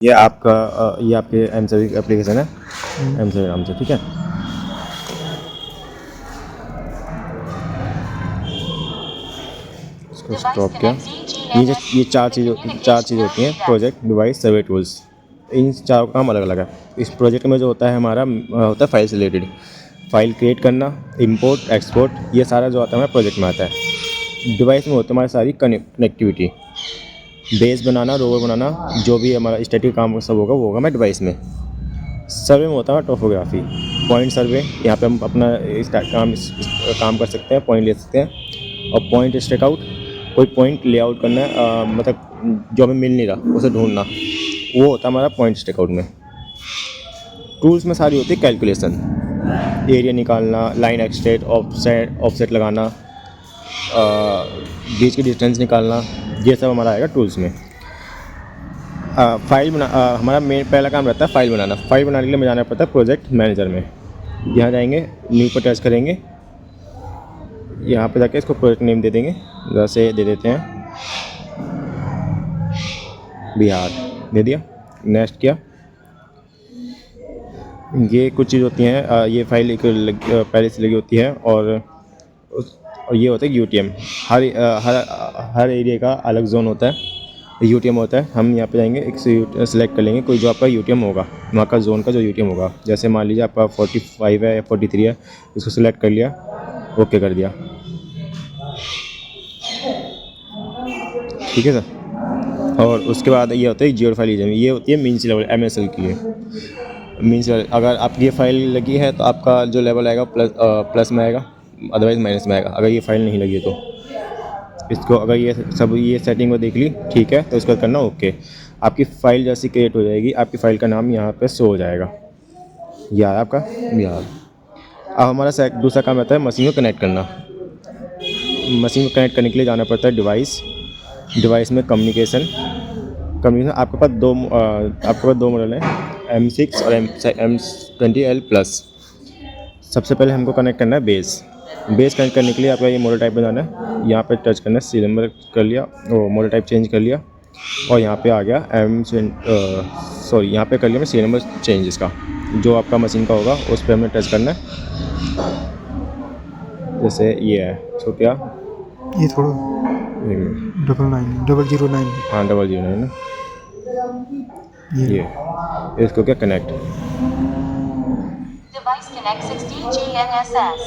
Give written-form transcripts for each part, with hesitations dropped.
ये आपका ये आपके एमसेविक एप्लीकेशन है, एमसेविक नाम से, ठीक है। इसको स्टॉप किया। ये चार चीज़ होती हैं: प्रोजेक्ट, डिवाइस, सर्वे, टूल्स। इन चारों का काम अलग अलग है। इस प्रोजेक्ट में जो होता है हमारा होता है फाइल से रिलेटेड, फाइल क्रिएट करना, इंपोर्ट, एक्सपोर्ट, ये सारा जो आता है हमारे प्रोजेक्ट में आता है। डिवाइस में होती है हमारी सारी कनेक्टिविटी, बेस बनाना, रोवर बनाना, जो भी हमारा स्टैटिक काम सब होगा वो होगा हमारे डिवाइस में। सर्वे में होता है टोपोग्राफी, पॉइंट सर्वे, यहाँ पे हम अपना काम कर सकते हैं, पॉइंट ले सकते हैं। और पॉइंट स्टेक आउट, कोई पॉइंट लेआउट करना है, मतलब जो हमें मिल नहीं रहा उसे ढूंढना, वो होता है हमारा पॉइंट स्टेक आउट में। टूल्स में सारी होती है कैलकुलेशन, एरिया निकालना, लाइन एक्सटेट, ऑफसेट लगाना, बीच की डिस्टेंस निकालना, ये सब हमारा आएगा टूल्स में। हमारा मेन पहला काम रहता है फाइल बनाना। फाइल बनाने के लिए हमें जाना पड़ता है प्रोजेक्ट मैनेजर में। यहाँ जाएंगे, न्यू पर टच करेंगे, यहाँ पे जाके इसको प्रोजेक्ट नेम दे देंगे, जैसे दे देते हैं बिहार, दे दिया, नेक्स्ट किया। ये कुछ चीज़ होती हैं, ये फाइल एक पहले से लगी होती है, और ये होता है यूटीएम। हर एरिया का अलग जोन होता है, यूटीएम होता है। हम यहाँ पे जाएंगे, एक सेलेक्ट कर लेंगे कोई जो आपका यूटीएम होगा, वहाँ का जोन का जो यूटीएम होगा। जैसे मान लीजिए आपका 45 है या 43 है, इसको सिलेक्ट कर लिया, ओके कर दिया, ठीक है सर। और उसके बाद ये होता है जीरो फाइल, ये होती है मीन्स लेवल एमएसएल के लिए। मीन्स अगर आपकी ये फाइल लगी है तो आपका जो लेवल आएगा प्लस में आएगा, अदरवाइज माइनस में आएगा अगर ये फाइल नहीं लगी है तो। इसको अगर ये सेटिंग को देख ली, ठीक है, तो इसको करना ओके। आपकी फ़ाइल जैसी क्रिएट हो जाएगी, आपकी फ़ाइल का नाम यहाँ पे शो हो जाएगा, यह है आपका बिहार। अब हमारा दूसरा काम रहता है मशीन को कनेक्ट करना। मशीन को कनेक्ट करने के लिए जाना पड़ता है डिवाइस में कम्युनिकेशन। आपके पास दो मॉडल हैं, M6 और M20L+। सबसे पहले हमको कनेक्ट करना है बेस कनेक्ट करने के लिए आपका ये मॉडल टाइप में जाना है, यहाँ पे टच करना है, सीरियल नंबर कर लिया, वो मॉडल टाइप चेंज कर लिया, और यहाँ पे आ गया यहाँ पे कर लिया मैं सीरियल नंबर चेंज। इसका जो आपका मशीन का होगा उस पर हमें टच करना है, जैसे ये है, तो क्या ये थोड़ा 009 हाँ 009 ना, ये इसको क्या कनेक्ट, Device connect 60 GNSS.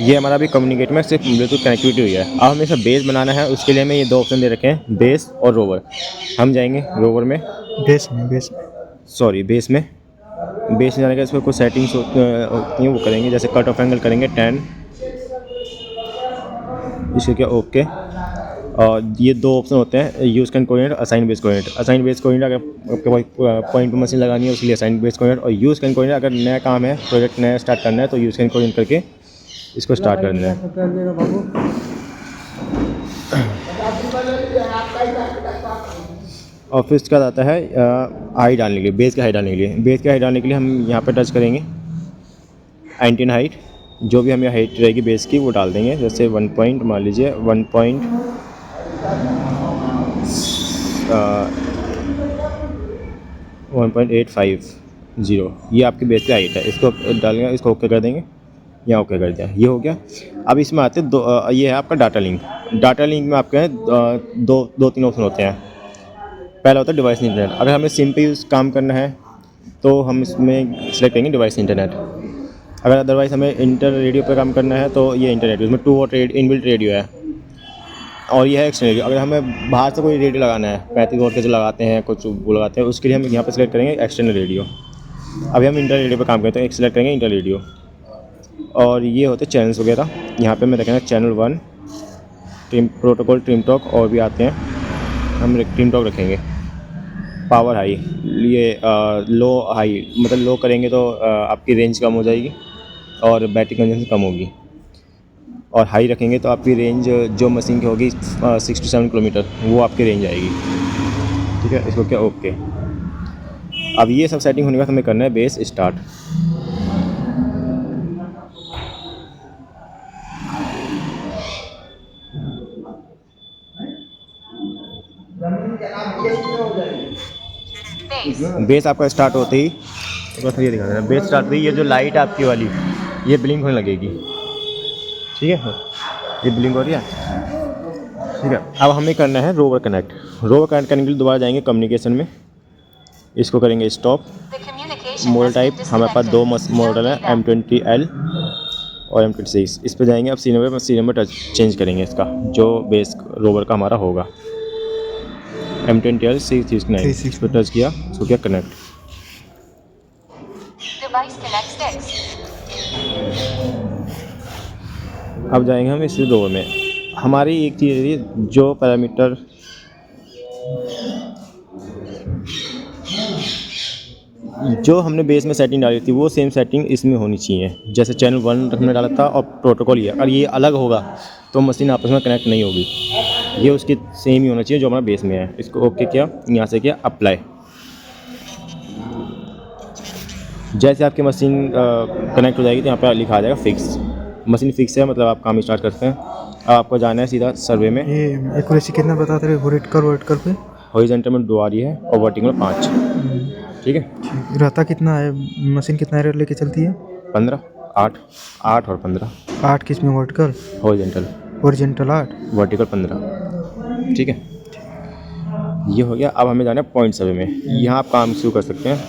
ये हमारा अभी कम्युनिकेट में सिर्फ ब्लूटूथ कनेक्टिविटी हुई है। अब हमें सब बेस बनाना है, उसके लिए हमें ये दो ऑप्शन दे रखे हैं, बेस और रोवर। हम जाएंगे रोवर में, बेस में जाने का इसमें कुछ सेटिंग्स होती हैं, वो करेंगे, जैसे कट ऑफ एंगल करेंगे 10, इसके क्या ओके। और ये दो ऑप्शन होते हैं, use can coordinate, assign base coordinate. Assign base coordinate अगर आपके पॉइंट पर मशीन लगानी है उसके लिए असाइन बेस कोऑर्डिनेट, और यूज़ कैन कोऑर्डिनेट अगर नया काम है, प्रोजेक्ट नया स्टार्ट करना है तो यूज़ कैन कोऑर्डिनेट करके इसको स्टार्ट कर देना है। और फिर इसका आता है हाइट डालने के लिए, बेस की हाइट डालने के लिए। बेस की हाइट डालने के लिए हम यहाँ पे टच करेंगे, एंटीना हाइट, जो भी हमें हाइट रहेगी बेस की वो डाल देंगे, जैसे 1 पॉइंट मान लीजिए 1.850, ये आपकी बेस की हाइट है। इसको डालेंगे, इसको ओके कर देंगे, यहाँ ओके कर दिया, ये हो गया। अब इसमें आते हैं ये है आपका डाटा लिंक। डाटा लिंक में आपके दो तीन ऑप्शन होते हैं। पहला होता है डिवाइस इंटरनेट। अगर हमें सिम पे यूज़ काम करना है तो हम इसमें सेलेक्ट करेंगे डिवाइस इंटरनेट। अगर अदरवाइज़ हमें इंटर रेडियो पर काम करना है तो ये इंटरनेट, इसमें 2 वॉट इनबिल्ट रेडियो है, और ये है एक्सटर्नल रेडियो। अगर हमें बाहर से कोई रेडियो लगाना है, 35 वॉट के जो लगाते हैं कुछ वो लगाते हैं, उसके लिए हम यहाँ पर सेलेक्ट करेंगे एक्सटर्नल रेडियो। अभी हम इंटर रेडियो पर काम करते हैं, सेलेक्ट करेंगे इंटर रेडियो। और ये होते हैं चैनल्स वगैरह, यहाँ पे मैं रखेंगे channel 1, trim protocol, trim talk, और भी आते हैं, हम ट्रिम टॉक रखेंगे। पावर हाई, ये लो हाई, मतलब लो करेंगे तो आपकी रेंज कम हो जाएगी और बैटरी कंजम्पशन कम होगी, और हाई रखेंगे तो आपकी रेंज जो मशीन की होगी 6 to 7 किलोमीटर, वो आपकी रेंज आएगी, ठीक है। इसको क्या ओके। अब ये सब सेटिंग होने के बाद हमें करना है बेस स्टार्ट। Base. बेस आपका स्टार्ट होते ही एक बार फिर ये दिखा देना, बेस स्टार्ट होते ही ये जो लाइट आपकी वाली ये ब्लिंक होने लगेगी, ठीक है, ये ब्लिंक हो रही है, ठीक है। अब हमें करना है रोवर कनेक्ट। रोवर कनेक्ट करने के लिए दोबारा जाएंगे कम्युनिकेशन में, इसको करेंगे stop. The communication model has type been हमारे पास दो disconnected. मॉडल है, M20L और M26। इस पे जाएंगे, अब सी नंबर टच चेंज करेंगे इसका, जो बेस रोवर का हमारा होगा। M20L 369 इस पर टच किया, इसको किया कनेक्ट। Device connect sticks. अब जाएंगे हम इस रोवर में। हमारी एक चीज़ है, जो पैरामीटर जो हमने बेस में सेटिंग डाली थी वो सेम सेटिंग इसमें होनी चाहिए। जैसे चैनल 1 हमने डाला था और प्रोटोकॉल ये, अगर ये अलग होगा तो मशीन आपस में कनेक्ट नहीं होगी। ये उसकी सेम ही होना चाहिए जो हमारा बेस में है। इसको ओके किया, यहाँ से किया अप्लाई। जैसे आपकी मशीन कनेक्ट हो जाएगी तो यहाँ पे लिखा आ जाएगा फिक्स। मशीन फिक्स है, मतलब आप काम स्टार्ट करते हैं। अब आपको जाना है सीधा सर्वे में। ये एक्यूरेसी कितना बताते रहे? वर्टिकल पे हॉरिजॉन्टल में 2 आ रही है और वर्टिकल में 5, ठीक है। ठीक। रहता कितना है? मशीन कितना एरर लेके चलती है? 15, 8 और 15 8 किस में? Vertical, horizontal, horizontal 8। वर्टिकल 15, ठीक है। ये हो गया। अब हमें जाना है पॉइंट सर्वे में। यहाँ आप काम शुरू कर सकते हैं।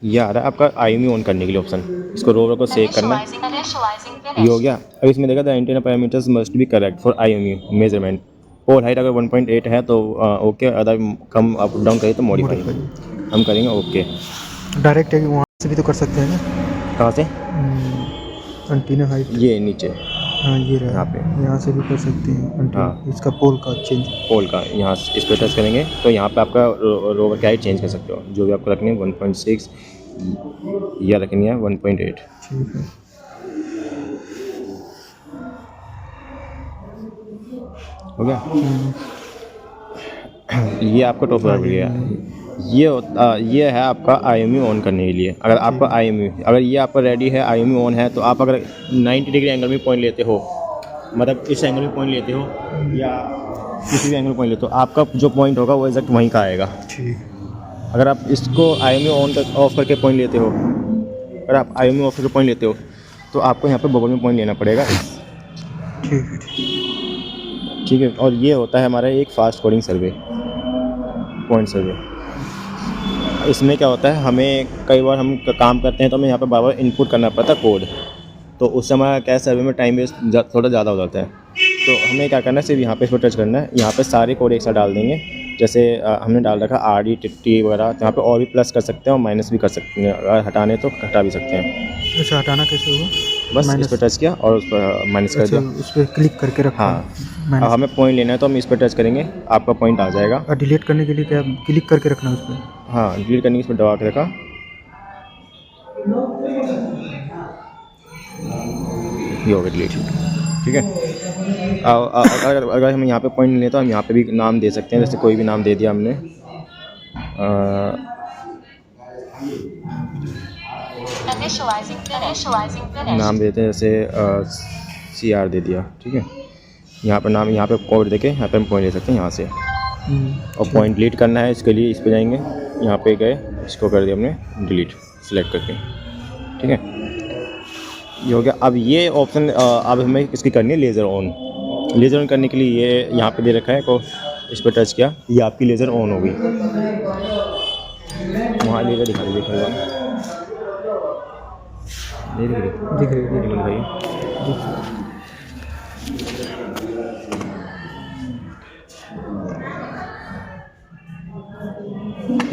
ये आ रहा है आपका IMU ऑन करने के लिए ऑप्शन, इसको रोवर को सेव करना है। Initializing ये finish. हो गया। अब इसमें देखा था antenna parameters must be correct for IMU measurement. Pole height अगर 1.8 है तो okay, other come up down करिए तो मॉडिफाई हम करेंगे ओके। डायरेक्ट है कि वहाँ से भी तो कर सकते हैं ना? कहाँ से? एंटीना हाइट, ये नीचे हाँ ये रहा, यहाँ पे। यहाँ से भी कर सकते हैं एंटीना। हाँ। इसका पोल का चेंज। पोल का यहाँ इस पर टच करेंगे तो यहाँ पे आपका रोवर की हाइट चेंज कर सकते हो, जो भी आपको रखनी है 1.6 या रखनी है 1.8, ठीक है। हो गया। ये आपका टॉप लेवल है। ये है आपका IMU ऑन करने के लिए। अगर आपका IMU अगर ये आपका रेडी है, IMU ऑन है, तो आप अगर 90 डिग्री एंगल में पॉइंट लेते हो, मतलब इस एंगल में पॉइंट लेते हो या किसी भी एंगल पॉइंट लेते हो, आपका जो पॉइंट होगा वो एग्जैक्ट वहीं का आएगा। ठीक। अगर आप इसको IMU ऑफ करके पॉइंट लेते हो, अगर आप IMU ऑफ करके पॉइंट लेते हो तो आपको यहाँ पे बबल में पॉइंट लेना पड़ेगा। ठीक है। ठीक है। और ये होता है हमारा एक फास्ट कोडिंग सर्वे, पॉइंट सर्वे। इसमें क्या होता है, हमें कई बार हम काम करते हैं तो हमें यहाँ पे बार बार इनपुट करना पड़ता है कोड, तो उस समय क्या सर्वे में टाइम वेस्ट थोड़ा ज़्यादा हो जाता है। तो हमें क्या करना है, सिर्फ यहाँ पे इसको टच करना है। यहाँ पे सारे कोड एक साथ डाल देंगे। जैसे हमने डाल रखा RD TT वगैरह, तो यहाँ पे और भी प्लस कर सकते हैं और माइनस भी कर सकते हैं। अगर हटाने तो हटा भी सकते हैं। अच्छा, हटाना कैसे होगा? बस इस पर टच किया और उस पर माइनस कर अच्छा, दिया। उस पर क्लिक करके रखा। हाँ, अब हमें पॉइंट लेना है तो हम इस पर टच करेंगे, आपका पॉइंट आ जाएगा। और डिलीट करने के लिए क्या क्लिक करके रखना है उस पर? हाँ, डिलीट करने की इस पर दबा के रखा, ये हो गया डिलीट, ठीक है। अगर हम यहाँ पे पॉइंट लें तो हम यहाँ पे भी नाम दे सकते हैं। जैसे कोई भी नाम दे दिया हमने, Initializing finish. नाम देते हैं जैसे CR दे दिया, ठीक है। यहाँ पर नाम, यहाँ पे कोड देके यहाँ पे हम पॉइंट ले सकते हैं यहाँ से। और पॉइंट डिलीट करना है, इसके लिए इस पे जाएंगे, यहाँ पे गए, इसको कर दिया हमने डिलीट सेलेक्ट करके, ठीक है। ये हो गया। अब ये ऑप्शन अब हमें इसकी करनी है लेज़र ऑन। लेज़र ऑन करने के लिए ये यहाँ पे दे रखा है, को इस पर टच किया, ये आपकी लेज़र ऑन हो गई। वहाँ लेज़र दिखा दीजिए, दिख रही है। दिखाइए।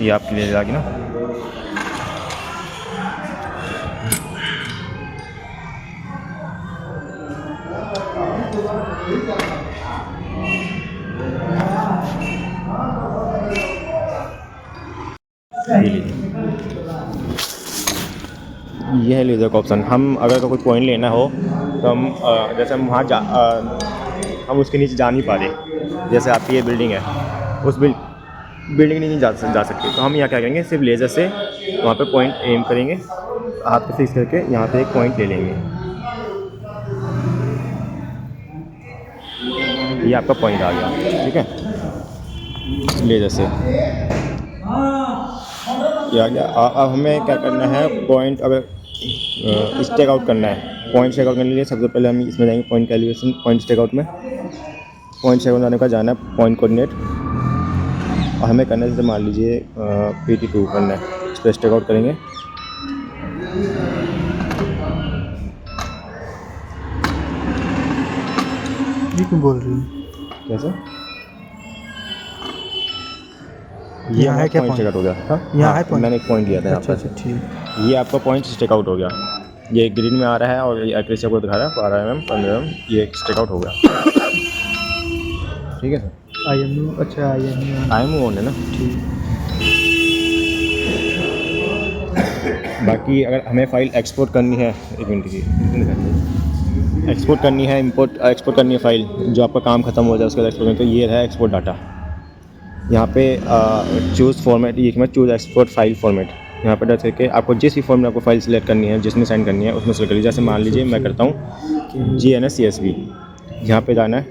ये आपकी लेज़र आ गई ना। ये है लेज़र का ऑप्शन। हम अगर कोई पॉइंट लेना हो तो हम जैसे हम वहाँ हम उसके नीचे जा नहीं पा रहे। जैसे आपकी ये बिल्डिंग है, उस बिल्डिंग नहीं जा सकते, तो हम यहाँ क्या करेंगे, सिर्फ लेज़र से वहाँ पे पॉइंट एम करेंगे, हाथ पे फिक्स करके यहाँ पे एक पॉइंट ले लेंगे। ये आपका पॉइंट आ गया, ठीक है। ले जैसे ये आ गया। अब हमें क्या करना है, पॉइंट अगर स्टेक आउट करना है। पॉइंट स्टेक आउट करने के लिए सबसे पहले हम इसमें जाएंगे point calibration, point stake out में। पॉइंट स्टेक आउट जाने का जाना है पॉइंट कोऑर्डिनेट, और हमें करना है जैसे मान लीजिए PT2 करना है, इस पर स्टेक आउट करेंगे। ये क्यों बोल रही हूँ? कैसे यहाँ है क्या पॉइंट स्टेक आउट हो गया था। यहाँ है हाँ, point? मैंने एक पॉइंट दिया था यहाँ अच्छा पर। अच्छा ठीक। ये आपका पॉइंट स्टेक आउट हो गया, ये ग्रीन में आ रहा है और ये एक्यूरेसी आपको दिखा रहा है 12 mm 15 mm, ये स्टेक आउट हो गया। ठीक है सर, IMU अच्छा IMU IMU ऑन है ना। ठीक। बाकी अगर हमें फ़ाइल एक्सपोर्ट करनी है, एक मिनट की एक्सपोर्ट करनी है, एक्सपोर्ट करनी है फ़ाइल, जो आपका काम खत्म हो जाए उसके बाद एक्सपोर्ट करनी, तो ये है एक्सपोर्ट डाटा। यहाँ पे चूज़ फॉर्मेट, ये मैं चूज़ एक्सपोर्ट फाइल फॉर्मेट, यहाँ पर डाल करके आपको जिस भी फॉर्म में आपको फाइल सेलेक्ट करनी है, जिसमें सेंड करनी है उसमें सेलेक्ट करिए। जैसे मान लीजिए मैं करता हूँ GNS CSV, यहाँ पे जाना है,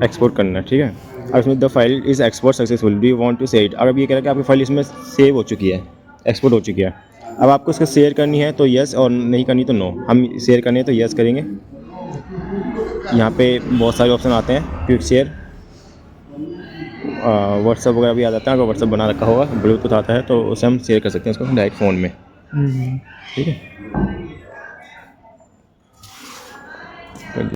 एक्सपोर्ट करना है। ठीक है, अब इसमें the file is export successful, do you want to save it. अगर ये कह रहा है कि आपकी फाइल इसमें सेव हो चुकी है, एक्सपोर्ट हो चुकी है, अब आपको इसको शेयर करनी है तो यस, और नहीं करनी तो नो। हम शेयर करनी है तो यस करेंगे। यहाँ पे बहुत सारे ऑप्शन आते हैं, क्विक शेयर, व्हाट्सअप वगैरह भी आ जाता है। अगर व्हाट्सअप बना रखा होगा, ब्लूटूथ आता है, तो उसे हम शेयर कर सकते हैं इसको डायरेक्ट फ़ोन में। ठीक है।